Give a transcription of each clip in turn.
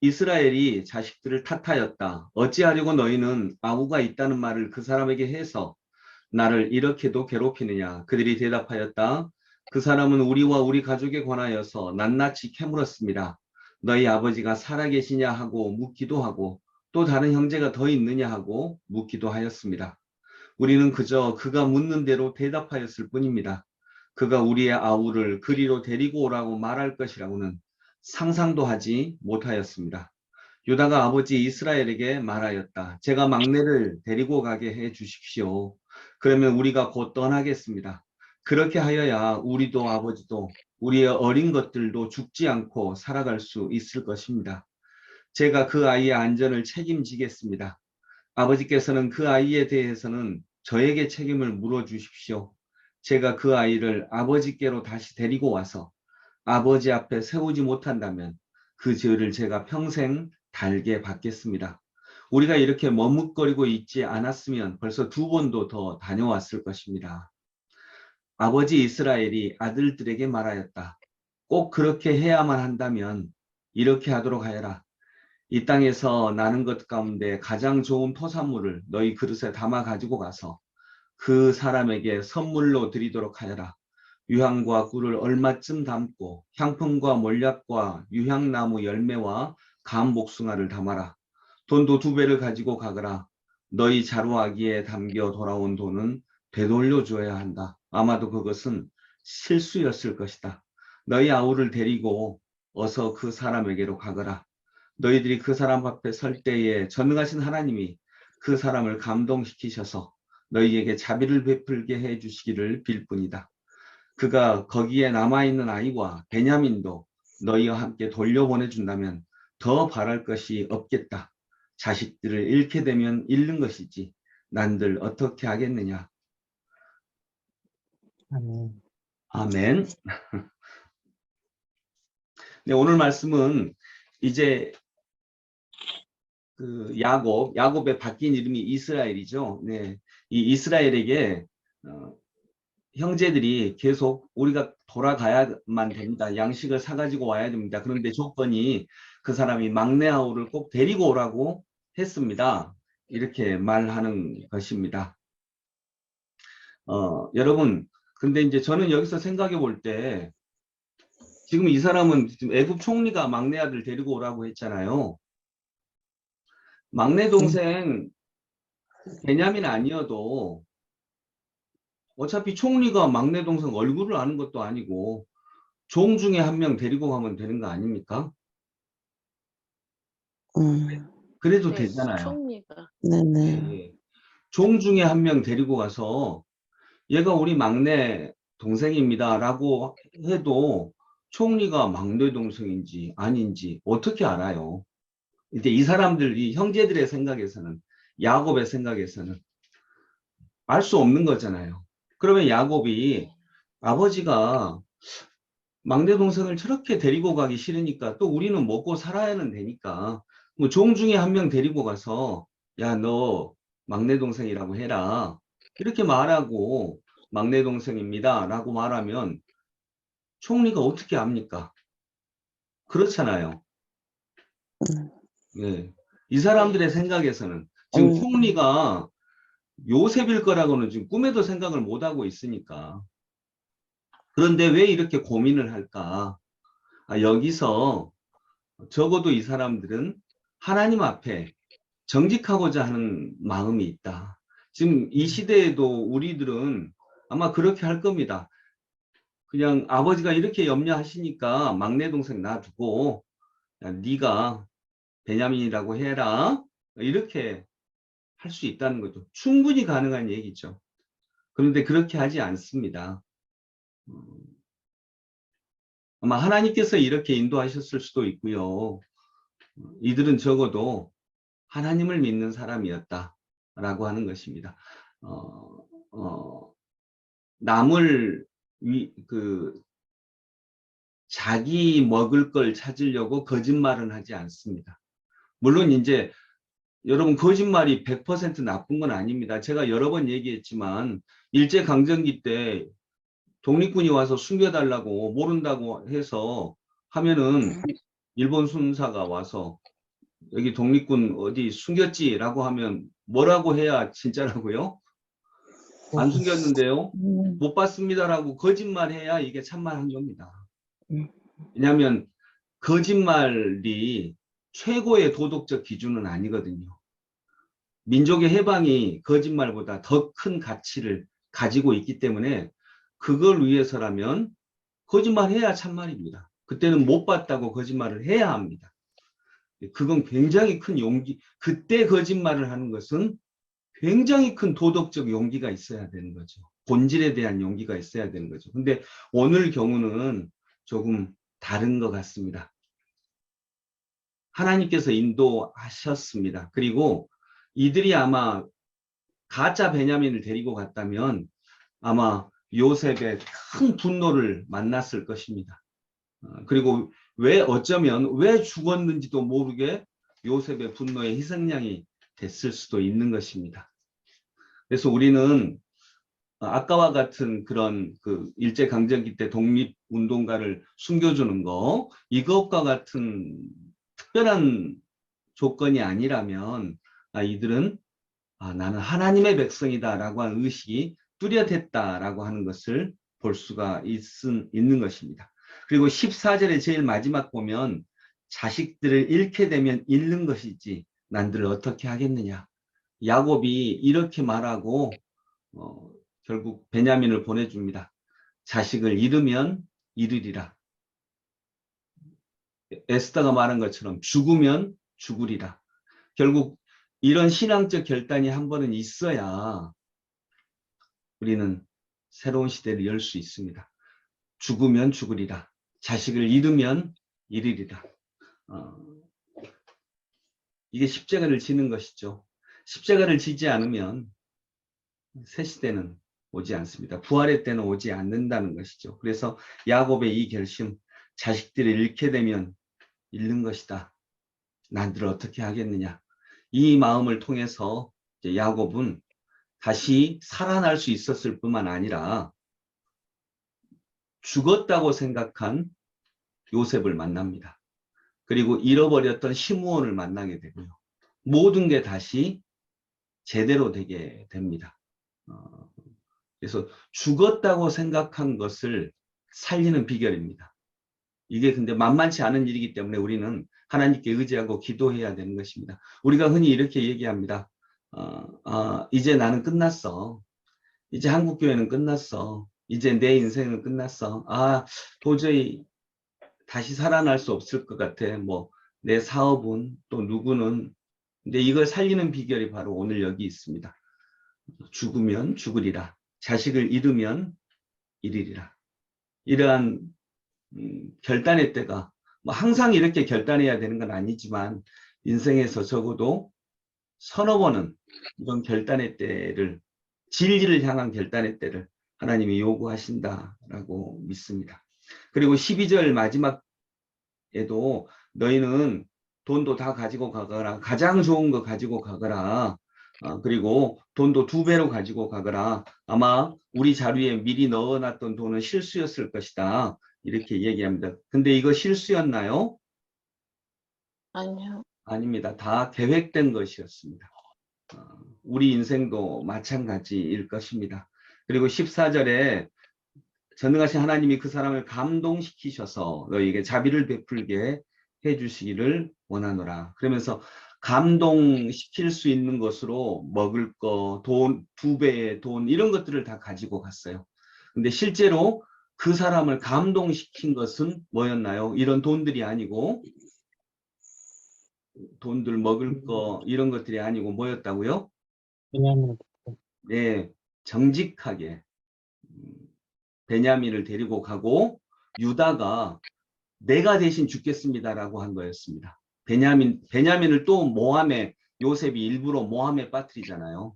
이스라엘이 자식들을 탓하였다. 어찌하려고 너희는 아우가 있다는 말을 그 사람에게 해서 나를 이렇게도 괴롭히느냐. 그들이 대답하였다. 그 사람은 우리와 우리 가족에 관하여서 낱낱이 캐물었습니다. 너희 아버지가 살아계시냐 하고 묻기도 하고 또 다른 형제가 더 있느냐 하고 묻기도 하였습니다. 우리는 그저 그가 묻는 대로 대답하였을 뿐입니다. 그가 우리의 아우를 그리로 데리고 오라고 말할 것이라고는 상상도 하지 못하였습니다. 유다가 아버지 이스라엘에게 말하였다. 제가 막내를 데리고 가게 해 주십시오. 그러면 우리가 곧 떠나겠습니다. 그렇게 하여야 우리도 아버지도 우리의 어린 것들도 죽지 않고 살아갈 수 있을 것입니다. 제가 그 아이의 안전을 책임지겠습니다. 아버지께서는 그 아이에 대해서는 저에게 책임을 물어주십시오. 제가 그 아이를 아버지께로 다시 데리고 와서 아버지 앞에 세우지 못한다면 그 죄를 제가 평생 달게 받겠습니다. 우리가 이렇게 머뭇거리고 있지 않았으면 벌써 2번도 더 다녀왔을 것입니다. 아버지 이스라엘이 아들들에게 말하였다. 꼭 그렇게 해야만 한다면 이렇게 하도록 하여라. 이 땅에서 나는 것 가운데 가장 좋은 토산물을 너희 그릇에 담아 가지고 가서 그 사람에게 선물로 드리도록 하여라. 유향과 꿀을 얼마쯤 담고 향품과 몰약과 유향나무 열매와 감복숭아를 담아라. 돈도 2배를 가지고 가거라. 너희 자루아기에 담겨 돌아온 돈은 되돌려 줘야 한다. 아마도 그것은 실수였을 것이다. 너희 아우를 데리고 어서 그 사람에게로 가거라. 너희들이 그 사람 앞에 설 때에 전능하신 하나님이 그 사람을 감동시키셔서 너희에게 자비를 베풀게 해 주시기를 빌 뿐이다. 그가 거기에 남아있는 아이와 베냐민도 너희와 함께 돌려보내준다면 더 바랄 것이 없겠다. 자식들을 잃게 되면 잃는 것이지 난들 어떻게 하겠느냐. 아멘. 아멘. 네, 오늘 말씀은 이제 그 야곱의 바뀐 이름이 이스라엘이죠. 네, 이 이스라엘에게 형제들이 계속 우리가 돌아가야만 됩니다. 양식을 사가지고 와야 됩니다. 그런데 조건이 그 사람이 막내 아우를 꼭 데리고 오라고 했습니다. 이렇게 말하는 것입니다. 여러분, 근데 이제 저는 여기서 생각해 볼 때 지금 이 사람은 지금 애굽 총리가 막내 아들 데리고 오라고 했잖아요. 막내 동생 베냐민 아니어도 어차피 총리가 막내 동생 얼굴을 아는 것도 아니고 종 중에 한 명 데리고 가면 되는 거 아닙니까? 그래도 네, 되잖아요. 총리가. 네네. 예. 종 중에 한 명 데리고 가서 얘가 우리 막내 동생입니다 라고 해도 총리가 막내 동생인지 아닌지 어떻게 알아요? 이제 이 사람들, 이 형제들의 생각에서는, 야곱의 생각에서는 알 수 없는 거잖아요. 그러면 야곱이 아버지가 막내 동생을 저렇게 데리고 가기 싫으니까 또 우리는 먹고 살아야는 되니까 뭐 종 중에 한 명 데리고 가서 야, 너 막내 동생이라고 해라. 이렇게 말하고 막내 동생입니다 라고 말하면 총리가 어떻게 압니까? 그렇잖아요. 예. 이 사람들의 생각에서는 지금 총리가 요셉일 거라고는 지금 꿈에도 생각을 못하고 있으니까. 그런데 왜 이렇게 고민을 할까? 여기서 적어도 이 사람들은 하나님 앞에 정직하고자 하는 마음이 있다. 지금 이 시대에도 우리들은 아마 그렇게 할 겁니다. 그냥 아버지가 이렇게 염려하시니까 막내 동생 놔두고 야, 네가 베냐민이라고 해라. 이렇게 할 수 있다는 거죠. 충분히 가능한 얘기죠. 그런데 그렇게 하지 않습니다. 아마 하나님께서 이렇게 인도하셨을 수도 있고요. 이들은 적어도 하나님을 믿는 사람이었다라고 하는 것입니다. 남을 자기 먹을 걸 찾으려고 거짓말은 하지 않습니다. 물론 이제 여러분 거짓말이 100% 나쁜 건 아닙니다. 제가 여러 번 얘기했지만 일제강점기 때 독립군이 와서 숨겨달라고 모른다고 해서 하면은 일본 순사가 와서 여기 독립군 어디 숨겼지라고 하면 뭐라고 해야 진짜라고요? 안 숨겼는데요. 못 봤습니다라고 거짓말해야 이게 참말한 겁니다. 왜냐하면 거짓말이 최고의 도덕적 기준은 아니거든요. 민족의 해방이 거짓말보다 더 큰 가치를 가지고 있기 때문에 그걸 위해서라면 거짓말해야 참말입니다. 그때는 못 봤다고 거짓말을 해야 합니다. 그건 굉장히 큰 용기, 그때 거짓말을 하는 것은 굉장히 큰 도덕적 용기가 있어야 되는 거죠. 본질에 대한 용기가 있어야 되는 거죠. 근데 오늘 경우는 조금 다른 것 같습니다. 하나님께서 인도하셨습니다. 그리고 이들이 아마 가짜 베냐민을 데리고 갔다면 아마 요셉의 큰 분노를 만났을 것입니다. 그리고 어쩌면 왜 죽었는지도 모르게 요셉의 분노의 희생양이 됐을 수도 있는 것입니다. 그래서 우리는 아까와 같은 그런 그 일제강점기 때 독립운동가를 숨겨주는 거, 이것과 같은 특별한 조건이 아니라면 이들은 나는 하나님의 백성이다라고 하는 의식이 뚜렷했다라고 하는 것을 볼 수가 있는 것입니다. 그리고 14절의 제일 마지막 보면 자식들을 잃게 되면 잃는 것이지 난들을 어떻게 하겠느냐. 야곱이 이렇게 말하고 결국 베냐민을 보내줍니다. 자식을 잃으면 잃으리라. 에스더가 말한 것처럼 죽으면 죽으리라. 결국 이런 신앙적 결단이 한 번은 있어야 우리는 새로운 시대를 열 수 있습니다. 죽으면 죽으리라. 자식을 잃으면 잃으리라. 이게 십자가를 지는 것이죠. 십자가를 지지 않으면 새 시대는 오지 않습니다. 부활의 때는 오지 않는다는 것이죠. 그래서 야곱의 이 결심, 자식들을 잃게 되면 잃는 것이다. 난들 어떻게 하겠느냐. 이 마음을 통해서 야곱은 다시 살아날 수 있었을 뿐만 아니라 죽었다고 생각한 요셉을 만납니다. 그리고 잃어버렸던 시므온을 만나게 되고요. 모든 게 다시 제대로 되게 됩니다. 그래서 죽었다고 생각한 것을 살리는 비결입니다. 이게 근데 만만치 않은 일이기 때문에 우리는 하나님께 의지하고 기도해야 되는 것입니다. 우리가 흔히 이렇게 얘기합니다. 이제 나는 끝났어. 이제 한국교회는 끝났어. 이제 내 인생은 끝났어. 도저히 다시 살아날 수 없을 것 같아. 뭐 내 사업은 또 누구는. 근데 이걸 살리는 비결이 바로 오늘 여기 있습니다. 죽으면 죽으리라. 자식을 잃으면 잃으리라. 이러한 결단의 때가 뭐 항상 이렇게 결단해야 되는 건 아니지만 인생에서 적어도 서너 번은 이런 결단의 때를, 진리를 향한 결단의 때를 하나님이 요구하신다라고 믿습니다. 그리고 12절 마지막에도 너희는 돈도 다 가지고 가거라. 가장 좋은 거 가지고 가거라. 그리고 돈도 2배로 가지고 가거라. 아마 우리 자료에 미리 넣어놨던 돈은 실수였을 것이다. 이렇게 얘기합니다. 근데 이거 실수였나요? 아니요. 아닙니다. 다 계획된 것이었습니다. 우리 인생도 마찬가지일 것입니다. 그리고 14절에 전능하신 하나님이 그 사람을 감동시키셔서 너희에게 자비를 베풀게 해주시기를 원하노라. 그러면서 감동시킬 수 있는 것으로 먹을 거, 돈, 2배의 돈 이런 것들을 다 가지고 갔어요. 근데 실제로 그 사람을 감동시킨 것은 뭐였나요? 이런 돈들이 아니고, 돈들 먹을 거 이런 것들이 아니고 뭐였다고요? 네, 정직하게 베냐민을 데리고 가고 유다가 내가 대신 죽겠습니다라고 한 거였습니다. 베냐민을 또 모함에, 요셉이 일부러 모함에 빠뜨리잖아요.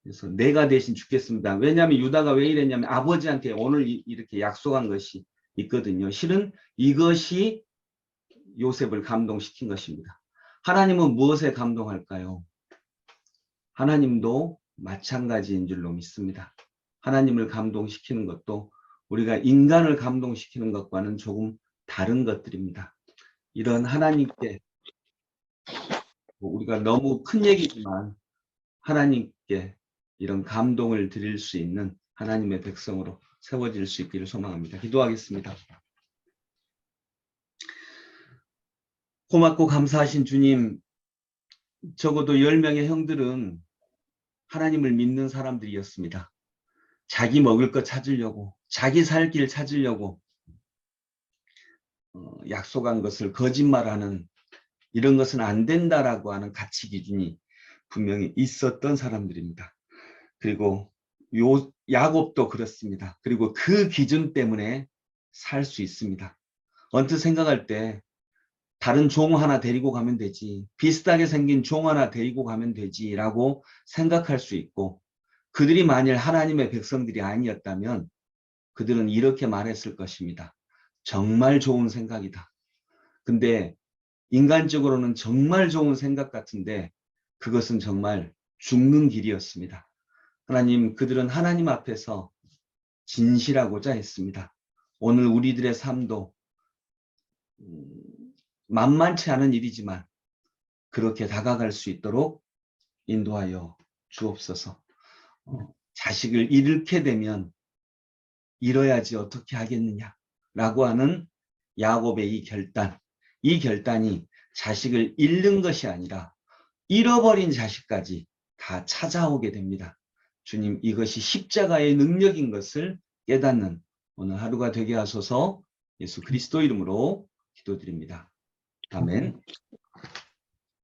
그래서 내가 대신 죽겠습니다. 왜냐하면 유다가 왜 이랬냐면 아버지한테 오늘 이렇게 약속한 것이 있거든요. 실은 이것이 요셉을 감동시킨 것입니다. 하나님은 무엇에 감동할까요? 하나님도 마찬가지인 줄로 믿습니다. 하나님을 감동시키는 것도 우리가 인간을 감동시키는 것과는 조금 다른 것들입니다. 이런 하나님께 우리가 너무 큰 얘기지만 하나님께 이런 감동을 드릴 수 있는 하나님의 백성으로 세워질 수 있기를 소망합니다. 기도하겠습니다. 고맙고 감사하신 주님, 적어도 10명의 형들은 하나님을 믿는 사람들이었습니다. 자기 먹을 것 찾으려고, 자기 살 길 찾으려고 약속한 것을 거짓말하는, 이런 것은 안 된다라고 하는 가치 기준이 분명히 있었던 사람들입니다. 그리고 야곱도 그렇습니다. 그리고 그 기준 때문에 살 수 있습니다. 언뜻 생각할 때 다른 종 하나 데리고 가면 되지, 비슷하게 생긴 종 하나 데리고 가면 되지라고 생각할 수 있고, 그들이 만일 하나님의 백성들이 아니었다면 그들은 이렇게 말했을 것입니다. 정말 좋은 생각이다. 근데 인간적으로는 정말 좋은 생각 같은데 그것은 정말 죽는 길이었습니다. 하나님, 그들은 하나님 앞에서 진실하고자 했습니다. 오늘 우리들의 삶도 만만치 않은 일이지만 그렇게 다가갈 수 있도록 인도하여 주옵소서. 자식을 잃게 되면 잃어야지 어떻게 하겠느냐라고 하는 야곱의 이 결단이 자식을 잃는 것이 아니라 잃어버린 자식까지 다 찾아오게 됩니다. 주님, 이것이 십자가의 능력인 것을 깨닫는 오늘 하루가 되게 하소서. 예수 그리스도 이름으로 기도드립니다. 아멘.